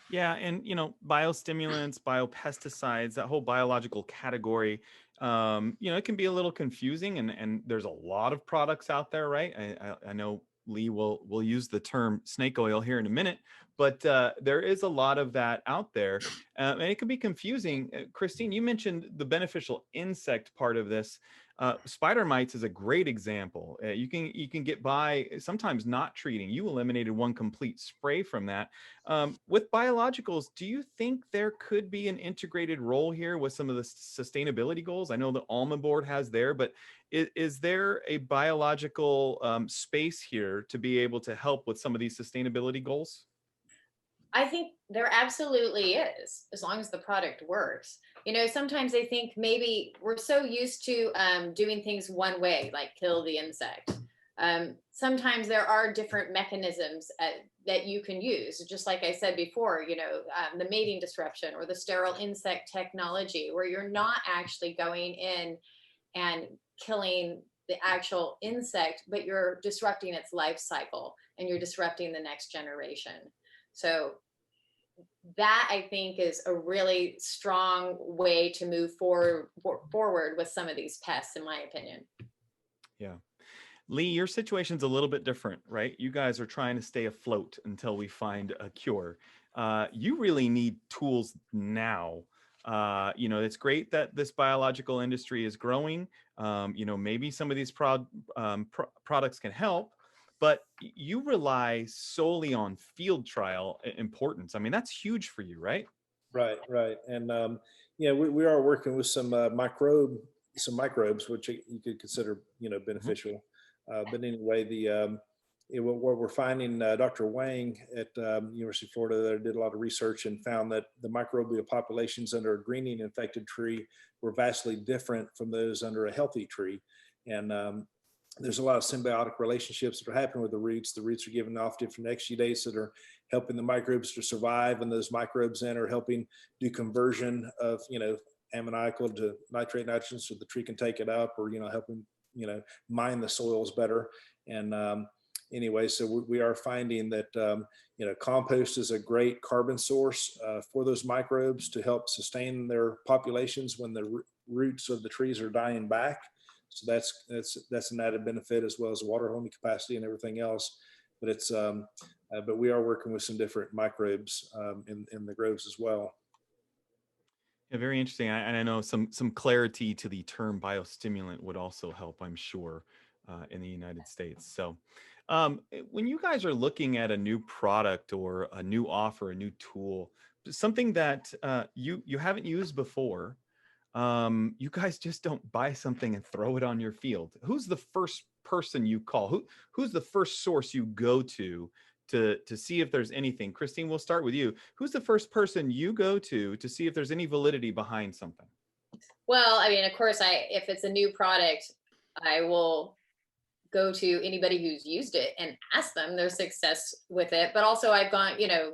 Yeah. And, biostimulants, biopesticides, that whole biological category, it can be a little confusing, and there's a lot of products out there, right? I know Lee will use the term snake oil here in a minute, but there is a lot of that out there, and it can be confusing. Christine, you mentioned the beneficial insect part of this. Spider mites is a great example. You can get by sometimes not treating. You eliminated one complete spray from that. With biologicals, do you think there could be an integrated role here with some of the sustainability goals? I know the Alma board has there, but is there a biological space here to be able to help with some of these sustainability goals? I think there absolutely is, as long as the product works. Sometimes I think maybe we're so used to doing things one way, like kill the insect. Sometimes there are different mechanisms that you can use. Just like I said before, the mating disruption or the sterile insect technology, where you're not actually going in and killing the actual insect, but you're disrupting its life cycle and you're disrupting the next generation. So that, I think, is a really strong way to move forward with some of these pests, in my opinion. Yeah. Lee, your situation's a little bit different, right? You guys are trying to stay afloat until we find a cure. You really need tools now. It's great that this biological industry is growing. Maybe some of these products can help, but you rely solely on field trial importance. I mean, that's huge for you, right? Right. And we are working with some microbes, which you could consider beneficial. But anyway, what we're finding, Dr. Wang at University of Florida there did a lot of research and found that the microbial populations under a greening infected tree were vastly different from those under a healthy tree. And there's a lot of symbiotic relationships that are happening with the roots. The roots are giving off different exudates that are helping the microbes to survive, and those microbes then are helping do conversion of, ammoniacal to nitrate nitrogen so the tree can take it up, or, helping, mine the soils better. And anyway, so we are finding that, compost is a great carbon source for those microbes to help sustain their populations when the roots of the trees are dying back. So that's an added benefit, as well as water holding capacity and everything else. But it's but we are working with some different microbes in the groves as well. Yeah, very interesting. And I know some clarity to the term biostimulant would also help, I'm sure, in the United States. So when you guys are looking at a new product or a new offer, a new tool, something that you haven't used before, you guys just don't buy something and throw it on your field. Who's the first person you call? Who's the first source you go to see if there's anything? Christine, we'll start with you. Who's the first person you go to see if there's any validity behind something? Well, I mean, of course, if it's a new product, I will go to anybody who's used it and ask them their success with it. But also I've gone,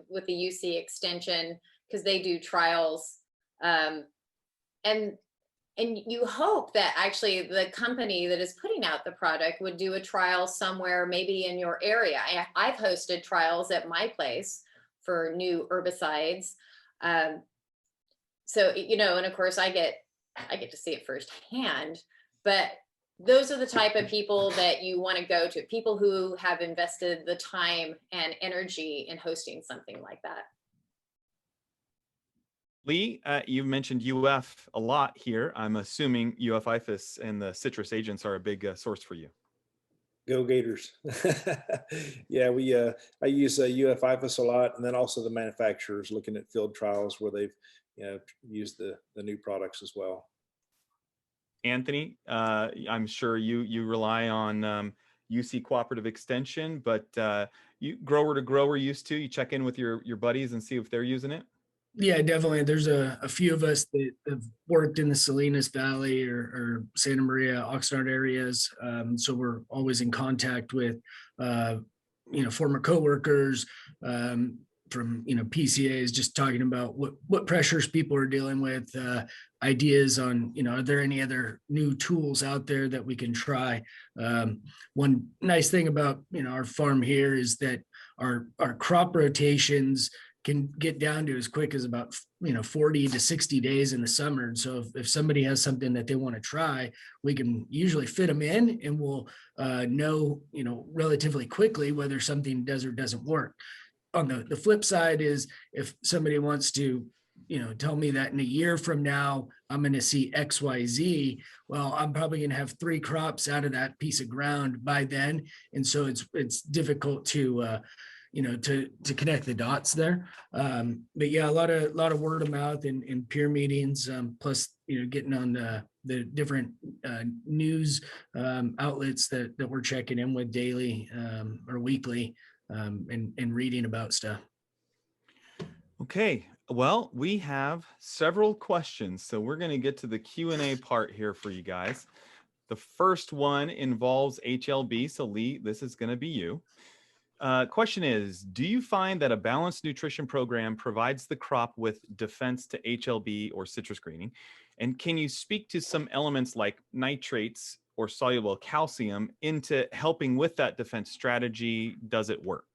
with the UC extension, because they do trials. And you hope that actually the company that is putting out the product would do a trial somewhere, maybe in your area. I've hosted trials at my place for new herbicides. So, and of course I get to see it firsthand, but those are the type of people that you want to go to, people who have invested the time and energy in hosting something like that. Lee, you mentioned UF a lot here. I'm assuming UF IFAS and the citrus agents are a big source for you. Go Gators. Yeah, I use UF IFAS a lot, and then also the manufacturers looking at field trials where they've used the new products as well. Anthony, I'm sure you rely on UC Cooperative Extension, but you grower to grower used to, you check in with your buddies and see if they're using it? Yeah, definitely. There's a few of us that have worked in the Salinas Valley or Santa Maria, Oxnard areas. So we're always in contact with, former coworkers from, PCAs, just talking about what pressures people are dealing with, ideas on, are there any other new tools out there that we can try? One nice thing about, our farm here is that our crop rotations can get down to as quick as about 40 to 60 days in the summer. And so if somebody has something that they want to try, we can usually fit them in, and we'll know relatively quickly whether something does or doesn't work. On the flip side is, if somebody wants to tell me that in a year from now I'm going to see XYZ, well, I'm probably going to have 3 crops out of that piece of ground by then, and so it's difficult to to connect the dots there. But yeah, a lot of word of mouth and peer meetings, plus, getting on the different news outlets that we're checking in with daily or weekly, and reading about stuff. Okay. Well, we have several questions, so we're going to get to the Q&A part here for you guys. The first one involves HLB. So Lee, this is going to be you. Question is, do you find that a balanced nutrition program provides the crop with defense to HLB or citrus greening? And can you speak to some elements like nitrates or soluble calcium into helping with that defense strategy? Does it work?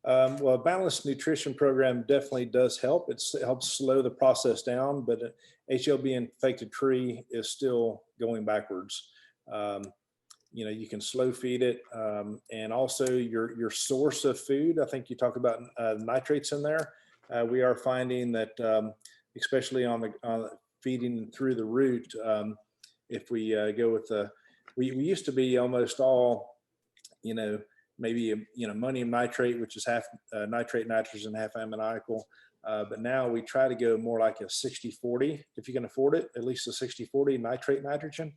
Well, a balanced nutrition program definitely does help. It helps slow the process down, but an HLB infected tree is still going backwards. You can slow feed it, and also your source of food. I think you talk about nitrates in there. We are finding that, especially on the feeding through the root, if we go with we used to be almost all, maybe ammonium nitrate, which is half nitrate nitrogen, half ammoniacal. But now we try to go more like a 60-40, if you can afford it, at least a 60-40 nitrate nitrogen,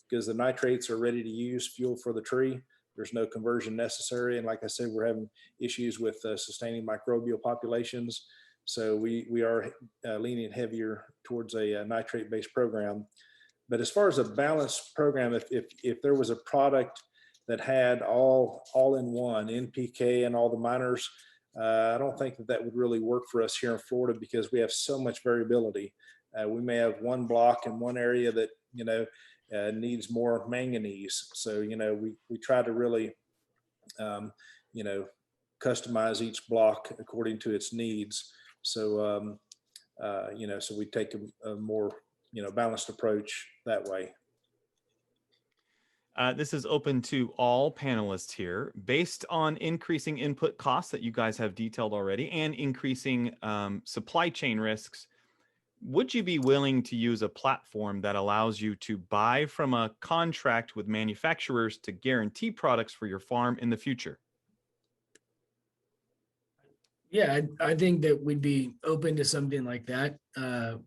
because the nitrates are ready to use fuel for the tree. there's no conversion necessary. And like I said, we're having issues with sustaining microbial populations. So we are leaning heavier towards a nitrate-based program. But as far as a balanced program, if there was a product that had all in one NPK and all the minors, I don't think that would really work for us here in Florida because we have so much variability. We may have one block in one area that, needs more manganese. So, we try to really, customize each block according to its needs. So, so we take a more, balanced approach that way. This is open to all panelists here. Based on increasing input costs that you guys have detailed already and increasing supply chain risks, would you be willing to use a platform that allows you to buy from a contract with manufacturers to guarantee products for your farm in the future? Yeah, I think that we'd be open to something like that. The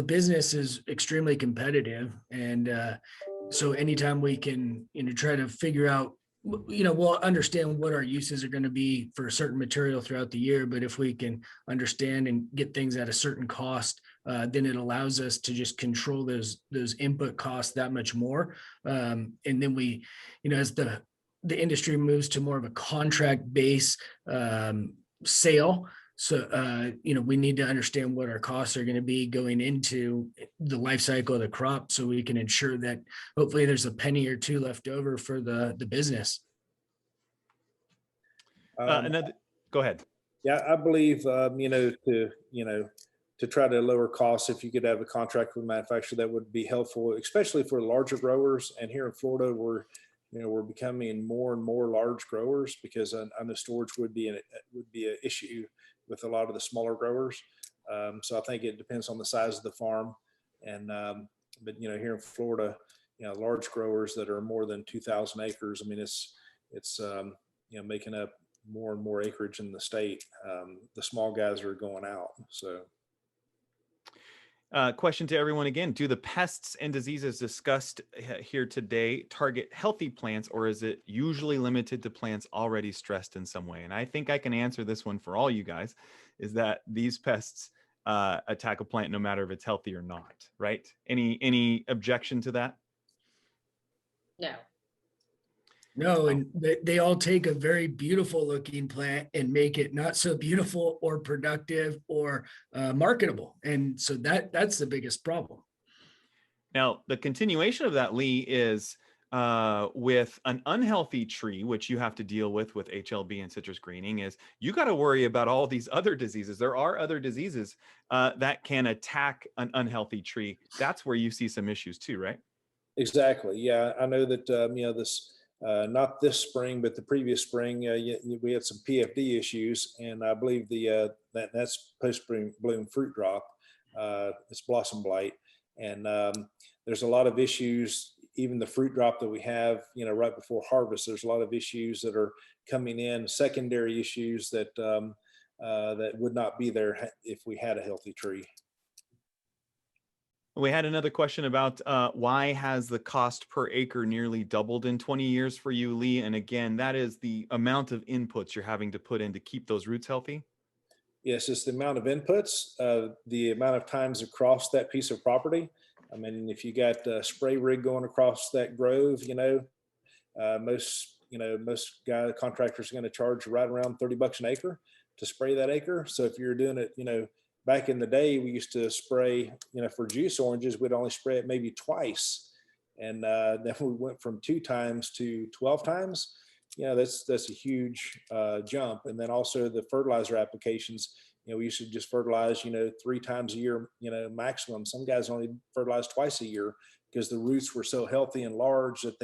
business is extremely competitive, and so anytime we can, try to figure out, we'll understand what our uses are going to be for a certain material throughout the year. But if we can understand and get things at a certain cost, then it allows us to just control those input costs that much more. And then we, as the industry moves to more of a contract base sale. So, we need to understand what our costs are going to be going into the life cycle of the crop so we can ensure that hopefully there's a penny or two left over for the business. Go ahead. Yeah, I believe, to try to lower costs, if you could have a contract with a manufacturer, that would be helpful, especially for larger growers. And here in Florida, we're becoming more and more large growers because I know storage would be an issue with a lot of the smaller growers. So I think it depends on the size of the farm. And, but, here in Florida, large growers that are more than 2,000 acres, I mean, it's making up more and more acreage in the state. The small guys are going out. So. Question to everyone again. Do the pests and diseases discussed here today target healthy plants, or is it usually limited to plants already stressed in some way? And I think I can answer this one for all you guys, is that these pests attack a plant no matter if it's healthy or not, right? Any objection to that? No. No, and they all take a very beautiful looking plant and make it not so beautiful or productive or marketable. And so that's the biggest problem. Now, the continuation of that, Lee, is with an unhealthy tree, which you have to deal with HLB and citrus greening, is you got to worry about all these other diseases. There are other diseases that can attack an unhealthy tree. That's where you see some issues too, right? Exactly. Yeah, I know that, this, not this spring, but the previous spring, we had some PFD issues, and I believe that's post-spring bloom fruit drop. It's blossom blight, and there's a lot of issues. Even the fruit drop that we have, right before harvest, there's a lot of issues that are coming in, secondary issues that that would not be there if we had a healthy tree. We had another question about why has the cost per acre nearly doubled in 20 years for you, Lee? And again, that is the amount of inputs you're having to put in to keep those roots healthy? Yes, it's the amount of inputs, the amount of times across that piece of property. I mean, if you got a spray rig going across that grove, most contractors are going to charge right around $30 an acre to spray that acre. So if you're doing it, back in the day, we used to spray, for juice oranges, we'd only spray it maybe twice. And then we went from 2 times to 12 times. That's a huge jump. And then also the fertilizer applications, we used to just fertilize, 3 times a year, maximum. Some guys only fertilize twice a year because the roots were so healthy and large that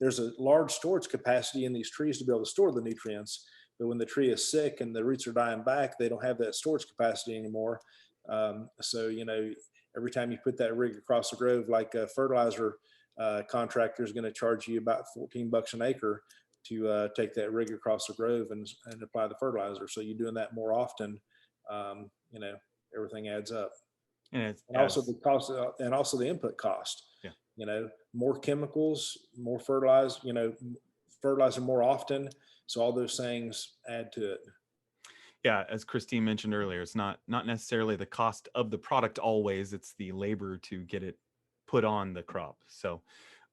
there's a large storage capacity in these trees to be able to store the nutrients. But when the tree is sick and the roots are dying back, they don't have that storage capacity anymore. So, every time you put that rig across the grove, like a fertilizer contractor is going to charge you about $14 an acre to take that rig across the grove and apply the fertilizer. So you're doing that more often, everything adds up. And also the cost and also the input cost. Yeah. more chemicals, more fertilizer more often. So all those things add to it. Yeah, as Christine mentioned earlier, it's not necessarily the cost of the product always, it's the labor to get it put on the crop. So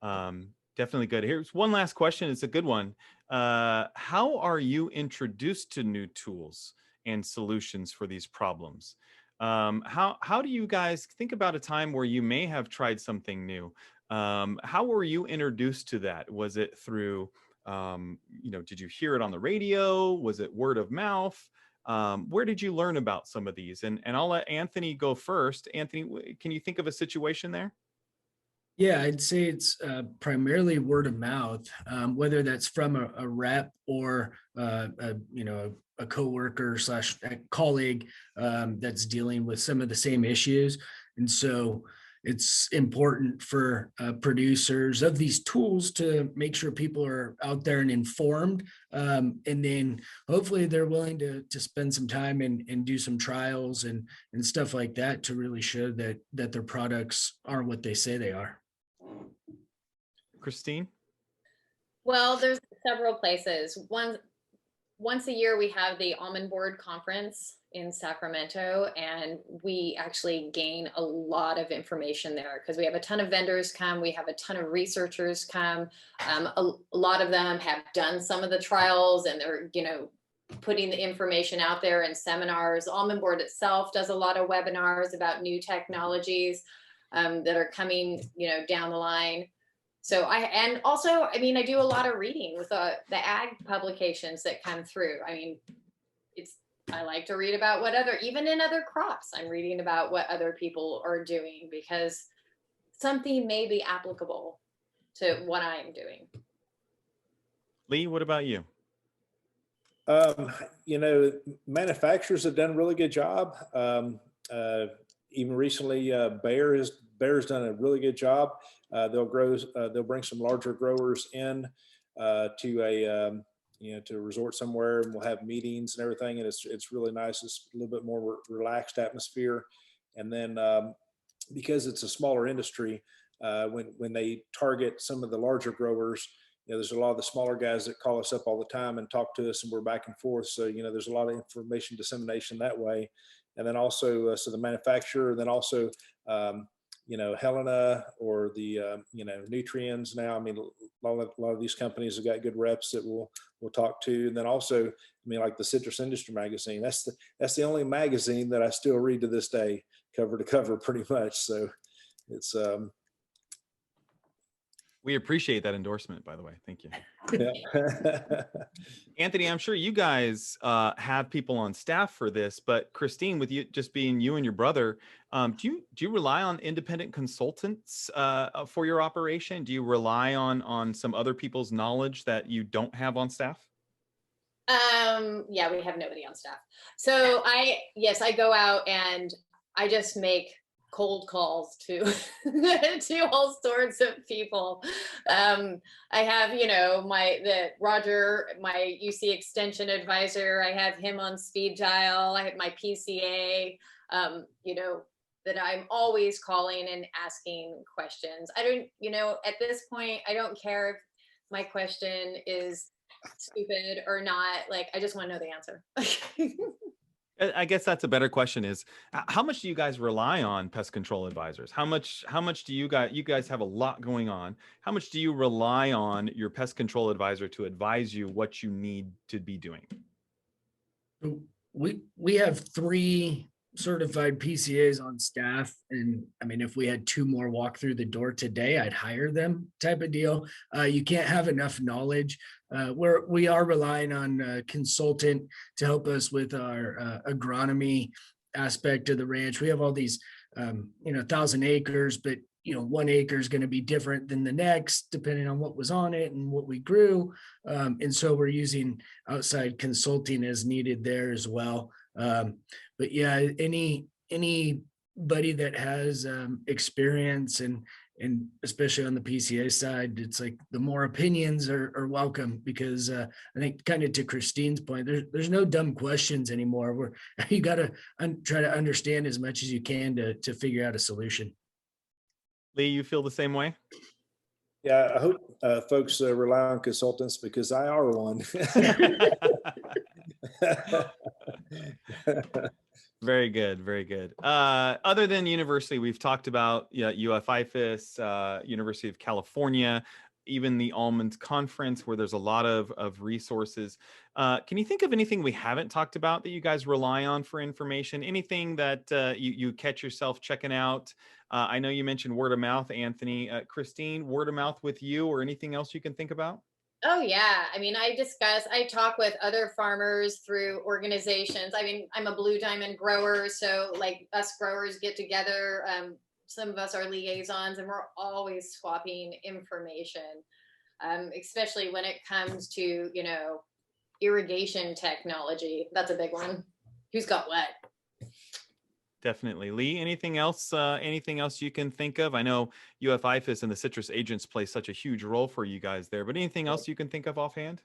definitely good. Here's one last question. It's a good one. How are you introduced to new tools and solutions for these problems? How do you guys think about a time where you may have tried something new? How were you introduced to that? Was it through, did you hear it on the radio? Was it word of mouth? Where did you learn about some of these? And I'll let Anthony go first. Anthony, can you think of a situation there? Yeah, I'd say it's primarily word of mouth, whether that's from a rep or a coworker slash a colleague that's dealing with some of the same issues. And so it's important for producers of these tools to make sure people are out there and informed. And then hopefully they're willing to spend some time and do some trials and stuff like that to really show that their products are what they say they are. Christine? Well, there's several places. Once a year, we have the Almond Board Conference in Sacramento, and we actually gain a lot of information there because we have a ton of vendors come, we have a ton of researchers come. A lot of them have done some of the trials, and they're, putting the information out there in seminars. Almond Board itself does a lot of webinars about new technologies that are coming, down the line. So I do a lot of reading with the ag publications that come through. I like to read about even in other crops, I'm reading about what other people are doing because something may be applicable to what I'm doing. Lee, what about you? Manufacturers have done a really good job. Even recently, Bayer's done a really good job. They'll bring some larger growers in to resort somewhere, and we'll have meetings and everything. And it's really nice. It's a little bit more relaxed atmosphere. And then because it's a smaller industry, when they target some of the larger growers, there's a lot of the smaller guys that call us up all the time and talk to us, and we're back and forth. So, there's a lot of information dissemination that way. And then also, so the manufacturer, and then also, Helena or the, Nutrients now. A lot of these companies have got good reps that we'll talk to. And then also, like the Citrus Industry Magazine, that's the only magazine that I still read to this day, cover to cover, pretty much. So it's, we appreciate that endorsement, by the way. Thank you. Yeah. Anthony, I'm sure you guys have people on staff for this, but Christine, with you just being you and your brother, do you rely on independent consultants for your operation? Do you rely on some other people's knowledge that you don't have on staff? Yeah, we have nobody on staff. So I go out and I just make cold calls to to all sorts of people. I have, Roger, my UC extension advisor, I have him on speed dial. I have my PCA, that I'm always calling and asking questions. I don't, at this point, I don't care if my question is stupid or not. Like, I just want to know the answer. I guess that's a better question is, how much do you guys rely on pest control advisors? How much do you guys have a lot going on. How much do you rely on your pest control advisor to advise you what you need to be doing? We have 3 certified PCAs on staff. And if we had 2 more walk through the door today, I'd hire them, type of deal. You can't have enough knowledge. We are relying on a consultant to help us with our agronomy aspect of the ranch. We have all these, 1,000 acres, but 1 acre is going to be different than the next, depending on what was on it and what we grew. And so we're using outside consulting as needed there as well. But yeah, anybody that has experience and especially on the PCA side, it's like the more opinions are welcome, because I think, kind of to Christine's point, there's no dumb questions anymore. You got to try to understand as much as you can to figure out a solution. Lee, you feel the same way? Yeah, I hope folks rely on consultants because I are one. Very good, very good. Other than university, we've talked about UF-IFAS, University of California, even the Almonds Conference, where there's a lot of resources. Can you think of anything we haven't talked about that you guys rely on for information? Anything that you catch yourself checking out? I know you mentioned word of mouth, Anthony. Christine, word of mouth with you, or anything else you can think about? Oh yeah. I mean, I talk with other farmers through organizations. I mean, I'm a blue diamond grower, so like us growers get together. Some of us are liaisons and we're always swapping information, especially when it comes to, irrigation technology. That's a big one. Who's got what? Definitely. Lee, anything else you can think of? I know UF-IFAS and the citrus agents play such a huge role for you guys there, but anything else you can think of offhand?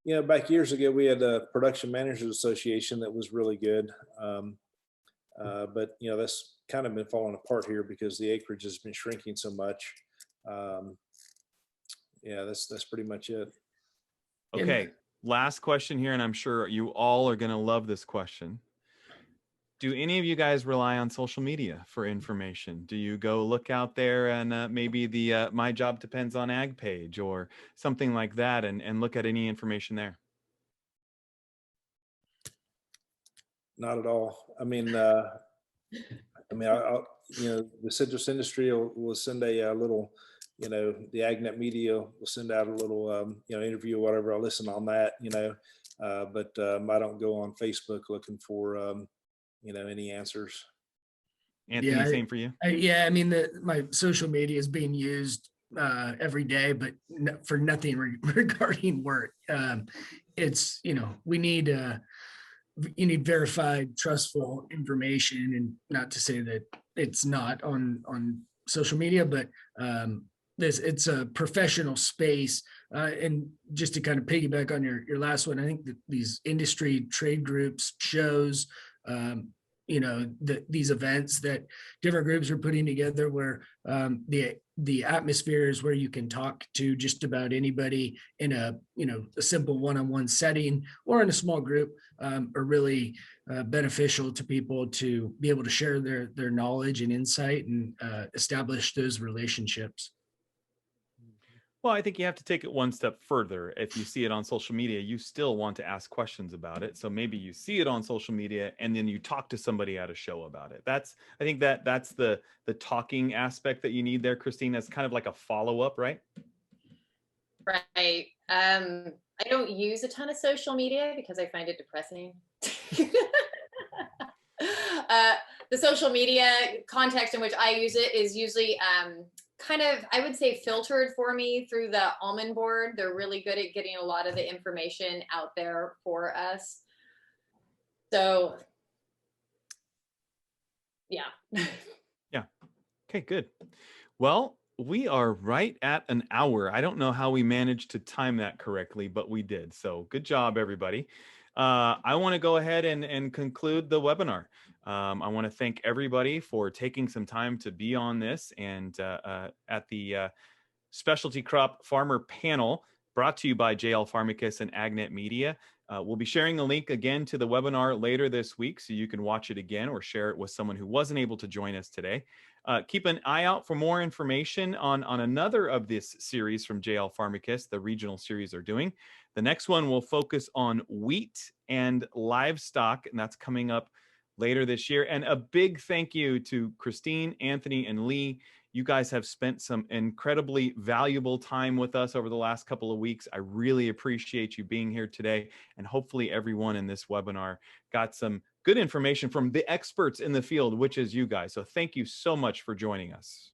Yeah, back years ago, we had a production managers association that was really good. But that's kind of been falling apart here because the acreage has been shrinking so much. Yeah, that's pretty much it. Okay, last question here, and I'm sure you all are going to love this question. Do any of you guys rely on social media for information? Do you go look out there and maybe the My Job Depends on Ag page or something like that and look at any information there? Not at all. I mean, I'll, the citrus industry will send a little, the AgNet media will send out a little, interview or whatever. I'll listen on that, but I don't go on Facebook looking for, any answers. Anthony, Yeah, same for you? I mean, my social media is being used every day, but for nothing regarding work. It's, we need, you need verified, trustful information, and not to say that it's not on social media, but it's a professional space. And just to kind of piggyback on your last one, I think that these industry trade groups, shows, these events that different groups are putting together, where the atmosphere is where you can talk to just about anybody in a simple one-on-one setting or in a small group, are really beneficial to people to be able to share their knowledge and insight and establish those relationships. Well, I think you have to take it one step further. If you see it on social media, you still want to ask questions about it. So maybe you see it on social media and then you talk to somebody at a show about it. I think that's the talking aspect that you need there, Christine. That's kind of like a follow-up, right? Right. I don't use a ton of social media because I find it depressing. The social media context in which I use it is usually kind of, I would say, filtered for me through the Almond Board. They're really good at getting a lot of the information out there for us. So, yeah. Yeah. Okay, good. Well, we are right at an hour. I don't know how we managed to time that correctly, but we did. So good job, everybody. I want to go ahead and conclude the webinar. I want to thank everybody for taking some time to be on this and at the Specialty Crop Farmer Panel brought to you by JL Farmakis and AgNet Media. We'll be sharing the link again to the webinar later this week so you can watch it again or share it with someone who wasn't able to join us today. Keep an eye out for more information on another of this series from JL Farmakis, the regional series they're doing. The next one will focus on wheat and livestock, and that's coming up later this year. And a big thank you to Christine, Anthony, and Lee. You guys have spent some incredibly valuable time with us over the last couple of weeks. I really appreciate you being here today. And hopefully everyone in this webinar got some good information from the experts in the field, which is you guys. So thank you so much for joining us.